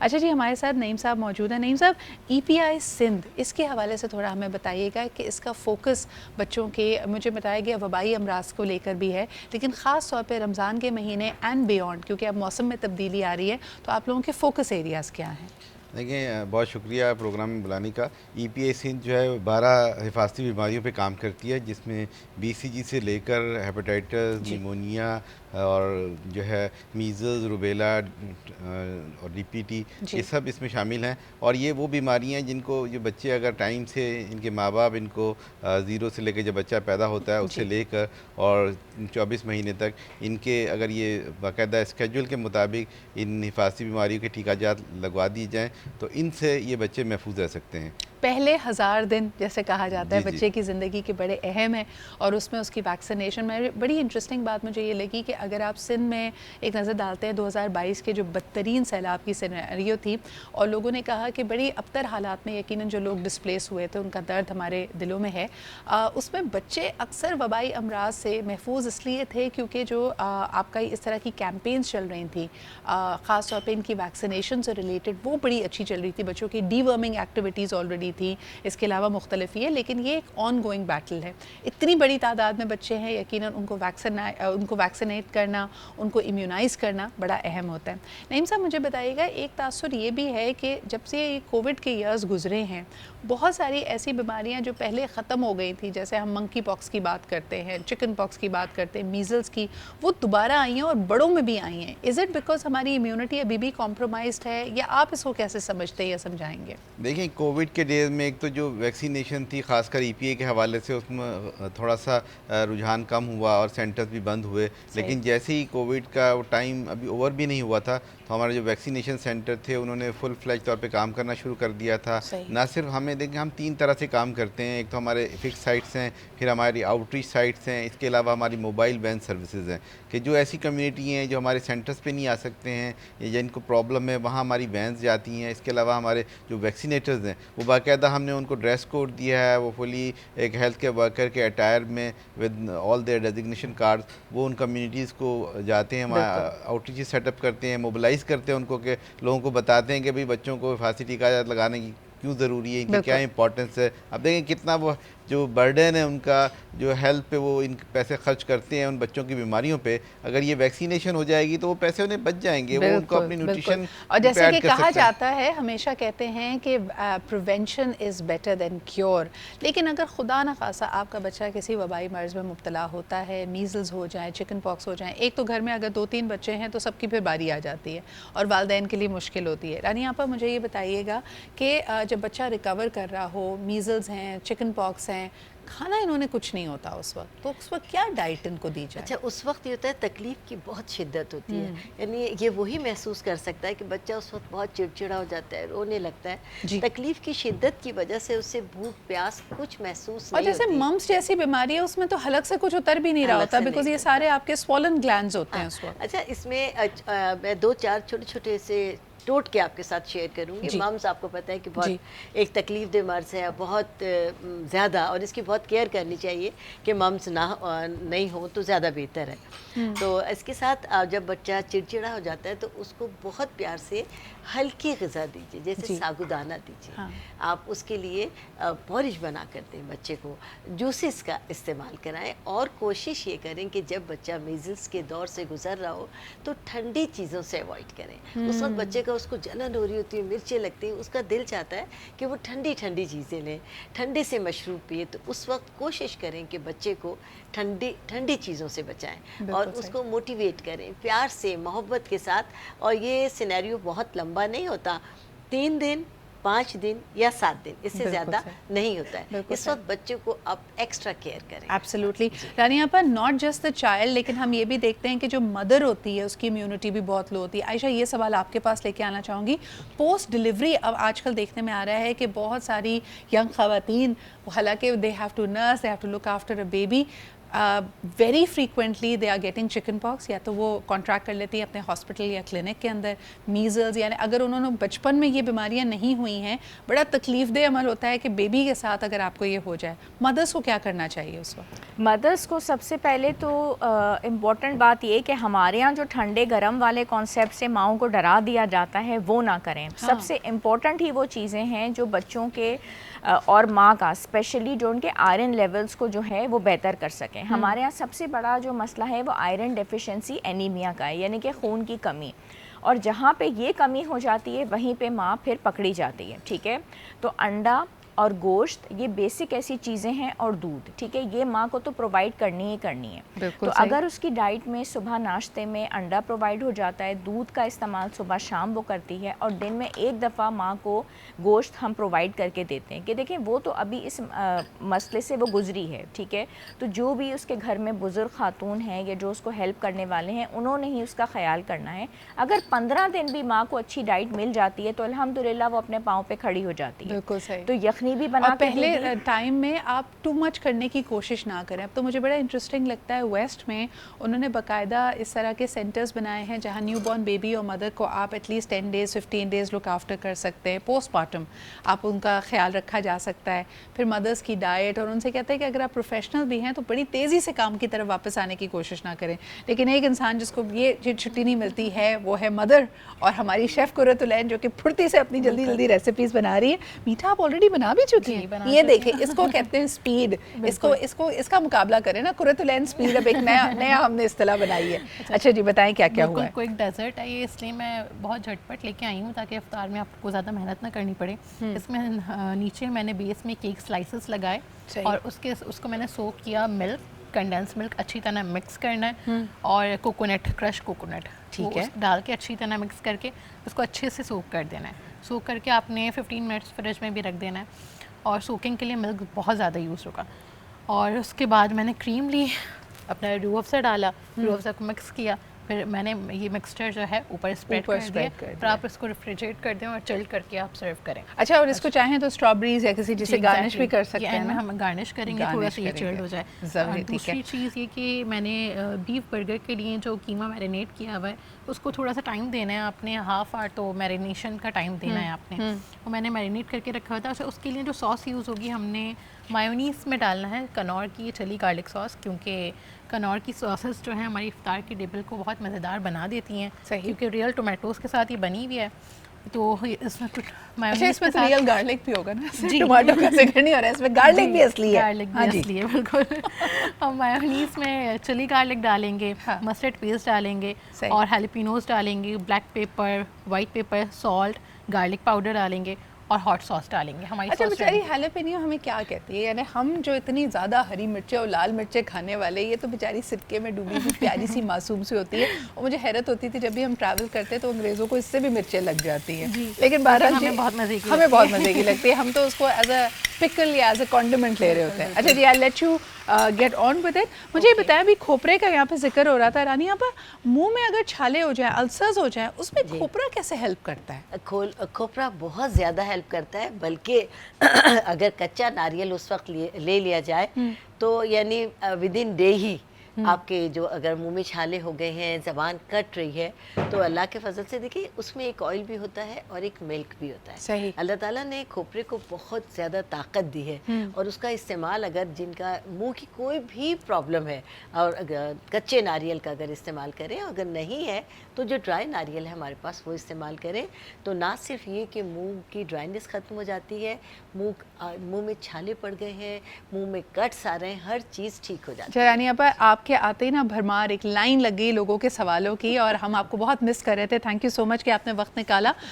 अच्छा जी, हमारे साथ नईम साहब मौजूद हैं। नईम साहब, EPI सिंध, इसके हवाले से थोड़ा हमें बताइएगा कि इसका फोकस बच्चों के, मुझे बताया गया वबाई अमराज को लेकर भी है, लेकिन ख़ास तौर पे रमज़ान के महीने एंड बियॉन्ड, क्योंकि अब मौसम में तब्दीली आ रही है, तो आप लोगों के फोकस एरियाज़ क्या हैं? देखिए, बहुत शुक्रिया प्रोग्राम में बुलाने का। EPI सिंध जो है 12 हिफाजती बीमारियों पे काम करती है, जिसमें BCG से लेकर हेपेटाइटिस, जी। निमोनिया और जो है मीज़ल्स, रूबेला और DPT, ये जी। सब इसमें शामिल हैं। और ये वो बीमारियां जिनको जो बच्चे अगर टाइम से, इनके माँ बाप इनको ज़ीरो से लेकर जब बच्चा पैदा होता है उससे जी। लेकर और 24 महीने तक इनके अगर ये बाकायदा स्केड्यूल के मुताबिक इन हिफाजती बीमारियों के टीकाजात लगवा दी जाएँ तो इनसे ये बच्चे महफूज रह सकते हैं। पहले 1000 दिन जैसे कहा जाता है जी, जी। बच्चे की ज़िंदगी के बड़े अहम है, और उसमें उसकी वैक्सीनेशन में बड़ी इंटरेस्टिंग बात मुझे ये लगी कि अगर आप सिंध में एक नज़र डालते हैं 2022 के जो बदतरीन सैलाब की सिनेरियो थी, और लोगों ने कहा कि बड़ी अबतर हालात में यकीनन जो लोग डिस्प्लेस हुए थे उनका दर्द हमारे दिलों में है, उसमें बच्चे अक्सर वबाई अमराज से महफूज इसलिए थे क्योंकि जो आपका इस तरह की कैंपेन्स चल रही थी, ख़ास तौर पे इनकी वैक्सीनेशन से रिलेटेड, वो बड़ी अच्छी चल रही थी, बच्चों की डीवर्मिंग एक्टिविटीज़ ऑलरेडी थी, इसके अलावा मुख्तलिफ ही है, लेकिन ये एक ऑन गोइंग बैटल है। इतनी बड़ी तादाद में बच्चे हैं, यकीनन उनको वैक्सीनेट करना, उनको इम्यूनाइज़ करना बड़ा अहम होता है। नईम साहब, मुझे बताइएगा, एक तासुर ये भी है कि जब से ये कोविड के ईयर्स गुजरे हैं, बहुत सारी ऐसी बीमारियां जो पहले ख़त्म हो गई थी, जैसे हम मंकी पॉक्स की बात करते हैं, चिकन पॉक्स की बात करते हैं, मीज़ल्स की, वो दोबारा आई हैं और बड़ों में भी आई हैं। इज़ इट बिकॉज हमारी इम्यूनिटी अभी भी कॉम्प्रोमाइज्ड है, या आप इसको कैसे समझते हैं या समझाएंगे? देखिए, कोविड के डेज़ में एक तो जो वैक्सीनेशन थी ख़ासकर EPI के हवाले से, उसमें थोड़ा सा रुझान कम हुआ और सेंटर्स भी बंद हुए। सही। लेकिन जैसे ही कोविड का वो टाइम अभी ओवर भी नहीं हुआ था, तो हमारे जो वैक्सीनेशन सेंटर थे उन्होंने फुल फ्लैज तौर पे काम करना शुरू कर दिया था। सही। ना सिर्फ हमें, देखिए, हम 3 तरह से काम करते हैं। एक तो हमारे फिक्स साइट्स हैं, फिर हमारी आउटरीच साइट्स हैं, इसके अलावा हमारी मोबाइल वैन सर्विसेज हैं कि जो ऐसी कम्युनिटी हैं जो हमारे सेंटर्स पे नहीं आ सकते हैं या जिनको प्रॉब्लम है, वहाँ हमारी वैन्स जाती हैं। इसके अलावा हमारे जो वैक्सीनेटर्स हैं वो बाकायदा हमने उनको ड्रेस कोड दिया है, वो फुली एक हेल्थ केयर वर्कर के अटायर में with all their designation cards, वो उन कम्युनिटीज़ को जाते हैं, वहाँ आउटरीच सेटअप करते हैं, मोबिलाइज़ करते हैं उनको, कि लोगों को बताते हैं कि भाई बच्चों को हिफाजती टीका लगाने की क्यों ज़रूरी है, इनकी क्या इंपॉर्टेंस है। अब देखें कितना वो जो बर्डन है उनका, जो हेल्थ पे वो इन पैसे खर्च करते हैं उन बच्चों की बीमारियों पे, अगर ये वैक्सीनेशन हो जाएगी तो वो पैसे उन्हें बच जाएंगे, वो उनको बिल्कुल, अपनी बिल्कुल। न्यूट्रिशन और पे जैसे ऐड कि कर कहा सकते हैं। जाता है, हमेशा कहते हैं कि prevention is better than cure, लेकिन अगर खुदा न खासा आपका बच्चा किसी वबाई मर्ज़ में मुब्तला होता है, मीज़ल्स हो जाए, चिकन पॉक्स हो जाए, एक तो घर में अगर 2-3 बच्चे हैं तो सबकी फिर बारी आ जाती है और वालिदैन के लिए मुश्किल होती है। रानी आपा, मुझे ये बताइएगा कि जब बच्चा रिकवर कर रहा हो, मीज़ल्स हैं, चिकन पॉक्स हैं, खाना इन्होंने कुछ नहीं होता उस वक्त, तो उस वक्त क्या डाइट इनको दी जाए? अच्छा, उस वक्त ये होता है तकलीफ़ की बहुत शिद्दत होती है, यानी ये वही महसूस कर सकता है कि बच्चा उस वक्त बहुत चिड़चिड़ा हो जाता है, रोने लगता है। जी। तकलीफ़ की शिद्दत की वजह से उसे भूख प्यास कुछ महसूस और नहीं जैसे होती। मम्स जैसी बीमारी है, उसमें तो हलक से कुछ उतर भी नहीं रहा अलग होता, से बिकॉज नहीं ये होता। सारे आपके स्वॉलन ग्लैंड्स होते हैं हाँ, उस वक्त। अच्छा, इसमें मैं 2-4 छोटे-छोटे से टोट के आपके साथ शेयर करूँगी। जी। मम्स, आपको पता है कि बहुत जी। एक तकलीफ़ दे मर्ज़ है, बहुत ज़्यादा, और इसकी बहुत केयर करनी चाहिए कि मम्स नहीं हो तो ज़्यादा बेहतर है। तो इसके साथ जब बच्चा चिड़चिड़ा हो जाता है तो उसको बहुत प्यार से हल्की ग़िज़ा दीजिए, जैसे जी। साबूदाना दीजिए। हाँ। आप उसके लिए पॉरिश बना कर दें बच्चे को, जूसेस का इस्तेमाल कराएं, और कोशिश ये करें कि जब बच्चा मीज़ल्स के दौर से गुजर रहा हो तो ठंडी चीज़ों से अवॉइड करें। उस वक्त बच्चे का, उसको जलन हो रही होती है, मिर्चें लगती हैं, उसका दिल चाहता है कि वो ठंडी ठंडी चीज़ें लें, ठंडे से मशरूब पिए, तो उस वक्त कोशिश करें कि बच्चे को ठंडी ठंडी चीज़ों से बचाएं और उसको मोटिवेट करें प्यार से, मोहब्बत के साथ। और ये सिनेरियो बहुत लंबा नहीं होता, 3 दिन, 5 दिन या 7 दिन, इससे ज़्यादा नहीं होता है। इस वक्त बच्चे को आप एक्स्ट्रा केयर करें। एब्सोल्युटली। रानी आपा, नॉट जस्ट द चाइल्ड, लेकिन हम ये भी देखते हैं कि जो मदर होती है उसकी इम्यूनिटी भी बहुत लो होती है। आयशा, ये सवाल आपके पास लेके आना चाहूँगी। पोस्ट डिलीवरी अब आजकल देखने में आ रहा है कि बहुत सारी यंग ख़वातीन, हालांकि they have to nurse, they have to look after a baby, very frequently they are getting chicken pox, या तो वो कॉन्ट्रैक्ट कर लेती है अपने हॉस्पिटल या क्लिनिक के अंदर। मीज़ल्स, यानी अगर उन्होंने बचपन में ये बीमारियां नहीं हुई हैं, बड़ा तकलीफ़देह अमल होता है कि बेबी के साथ अगर आपको ये हो जाए, मदर्स को क्या करना चाहिए उस वक्त? मदर्स को सबसे पहले तो इम्पॉर्टेंट बात ये कि हमारे यहाँ जो ठंडे गर्म वाले कॉन्सेप्ट से माओं को डरा दिया जाता है वो ना करें। हाँ। सबसे इम्पॉर्टेंट ही वो चीज़ें हैं जो बच्चों के और माँ का स्पेशली जो उनके आयरन लेवल्स को जो है वो बेहतर कर सकें। हमारे यहाँ सबसे बड़ा जो मसला है वो आयरन डेफिशिएंसी एनीमिया का है, यानी कि खून की कमी। और जहाँ पे ये कमी हो जाती है वहीं पे माँ फिर पकड़ी जाती है, ठीक है। तो अंडा और गोश्त ये बेसिक ऐसी चीज़ें हैं, और दूध, ठीक है, ये माँ को तो प्रोवाइड करनी ही करनी है। तो अगर उसकी डाइट में सुबह नाश्ते में अंडा प्रोवाइड हो जाता है, दूध का इस्तेमाल सुबह शाम वो करती है, और दिन में एक दफ़ा माँ को गोश्त हम प्रोवाइड करके देते हैं कि देखें वो तो अभी इस मसले से वो गुजरी है, ठीक है। तो जो भी उसके घर में बुज़ुर्ग खातून हैं या जो उसको हेल्प करने वाले हैं, उन्होंने ही उसका ख्याल करना है। अगर 15 दिन भी माँ को अच्छी डाइट मिल जाती है तो अल्हम्दुलिल्लाह वो अपने पाँव पे खड़ी हो जाती है। बिल्कुल सही। तो यखनी भी बना और पहले टाइम में आप टू मच करने की कोशिश ना करें। अब तो मुझे बड़ा इंटरेस्टिंग लगता है, वेस्ट में उन्होंने बाकायदा इस तरह के सेंटर्स बनाए हैं जहां न्यूबॉर्न बेबी और मदर को आप at least 10 days 15 days look after कर सकते हैं। पोस्टमार्टम आप उनका ख्याल रखा जा सकता है। फिर मदर्स की डाइट, और उनसे कहते हैं कि अगर आप प्रोफेशनल भी हैं तो बड़ी तेज़ी से काम की तरफ वापस आने की कोशिश ना करें। लेकिन एक इंसान जिसको ये छुट्टी नहीं मिलती है वो है मदर, और हमारी शेफ़ कुर्रतुलैन जो कि फुर्ती से अपनी जल्दी जल्दी रेसिपीज़ बना रही है। मीठा आप ऑलरेडी बना भी चुकी हैं, ये देखिए, इसको कहते हैं स्पीड। इसका मुकाबला करें ना, कुर्रतुलैन स्पीड। अब एक नया हमने इस्तिलाह बनाई है। अच्छा जी, बताएं क्या क्या हुआ है? कोई डेजर्ट है ये, इसलिए मैं बहुत झटपट लेके आई हूँ ताकि इफ्तार में आपको ज़्यादा मेहनत ना करनी पड़े। इसमें नीचे मैंने बेस में केक स्लाइसेस लगाए और उसको मैंने सोक किया मिल्क, कंडेंस मिल्क अच्छी तरह मिक्स करना है, और कोकोनट, क्रश कोकोनट, ठीक है, डाल के अच्छी तरह मिक्स करके उसको अच्छे से सोक कर देना है। सोक करके आपने 15 मिनट्स फ्रिज में भी रख देना है, और सोकिंग के लिए मिल्क बहुत ज़्यादा यूज़ होगा। और उसके बाद मैंने क्रीम ली, अपना रूह अफ़ज़ा डाला, रूह अफ़ज़ा को मिक्स किया, फिर मैंने ये मिक्सचर जो है ऊपर स्प्रेड कर दिया। फिर आप इसको रेफ्रिजरेट कर दें और चिल्ड करके आप सर्व करें। अच्छा, और इसको चाहें तो स्ट्रॉबेरीज या किसी चीज़ से गार्निश भी कर सकते हैं ना? हम गार्निश करेंगे, थोड़ा सा ये चिल्ड हो जाए। दूसरी चीज़ ये कि मैंने बीफ बर्गर के लिए जो कीमा मैरिनेट किया हुआ है उसको थोड़ा सा टाइम देना है आपने, हाफ आवर तो मैरिनेशन का टाइम देना है आपने। वो मैंने मैरिनेट करके रखा हुआ था। उसके लिए जो सॉस यूज़ होगी, हमने मायोनीस में डालना है कनौर की चिली गार्लिक सॉस, क्योंकि कनौर की सॉसेस जो है हमारी इफ्तार की टेबल को बहुत मज़ेदार बना देती हैं। सही, क्योंकि रियल टोमेटोज़ के साथ ये बनी हुई है, तो इसमें कुछ मायोनीज़, इसमें तो रियल गार्लिक भी होगा ना? जी, टमाटो का जिक्र नहीं हो रहा है, इसमें गार्लिक भी असली है। गार्लिक भी असली है, बिल्कुल। हम मायोनीज़ में चिली गार्लिक डालेंगे, मस्टर्ड पेस्ट डालेंगे, और हैलीपिनोज डालेंगे, black pepper, white paper, salt, garlic powder डालेंगे, और हॉट सॉस डालेंगे। हमारी अच्छा, बेचारी हैलेपिनो हमें क्या कहती है? यानी हम जो इतनी ज़्यादा हरी मिर्चें और लाल मिर्चें खाने वाले, ये तो बेचारी सिरके में डूबी हुई प्यारी सी मासूम सी होती है। और मुझे हैरत होती थी जब भी हम ट्रैवल करते तो अंग्रेज़ों को इससे भी मिर्चें लग जाती हैं, लेकिन बहरहाल हमें बहुत मज़े की लगती है। हम तो उसको एज अ पिकल या एज अ कॉन्डिमेंट ले रहे होते हैं। अच्छा जी, I let you get on with it. मुझे ये बताया, अभी खोपरे का यहाँ पे जिक्र हो रहा था रानी, यहाँ पर मुँह में अगर छाले हो जाए, अल्सर्स हो जाए, उसमें खोपरा कैसे हेल्प करता है? खोपरा बहुत ज़्यादा हेल्प करता है, बल्कि अगर कच्चा नारियल उस वक्त ले लिया जाए तो यानी विद इन डे ही आपके जो अगर मुंह में छाले हो गए हैं, ज़बान कट रही है, तो अल्लाह के फजल से देखिए उसमें एक ऑयल भी होता है और एक मिल्क भी होता है। सही। अल्लाह ताला ने खोपरे को बहुत ज़्यादा ताकत दी है, और उसका इस्तेमाल अगर जिनका मुंह की कोई भी प्रॉब्लम है और अगर कच्चे नारियल का अगर इस्तेमाल करें, अगर नहीं है तो जो ड्राई नारियल है हमारे पास वो इस्तेमाल करें, तो ना सिर्फ ये कि मुँह की ड्राइनेस ख़त्म हो जाती है, मुँह में छाले पड़ गए हैं, मुँह में कट्स आ रहे हैं, हर चीज़ ठीक हो जाती है। रानी आपा, आपके आते ही ना भरमार एक लाइन लग गई लोगों के सवालों की, और हम आपको बहुत मिस कर रहे थे। थैंक यू सो मच कि आपने वक्त निकाला।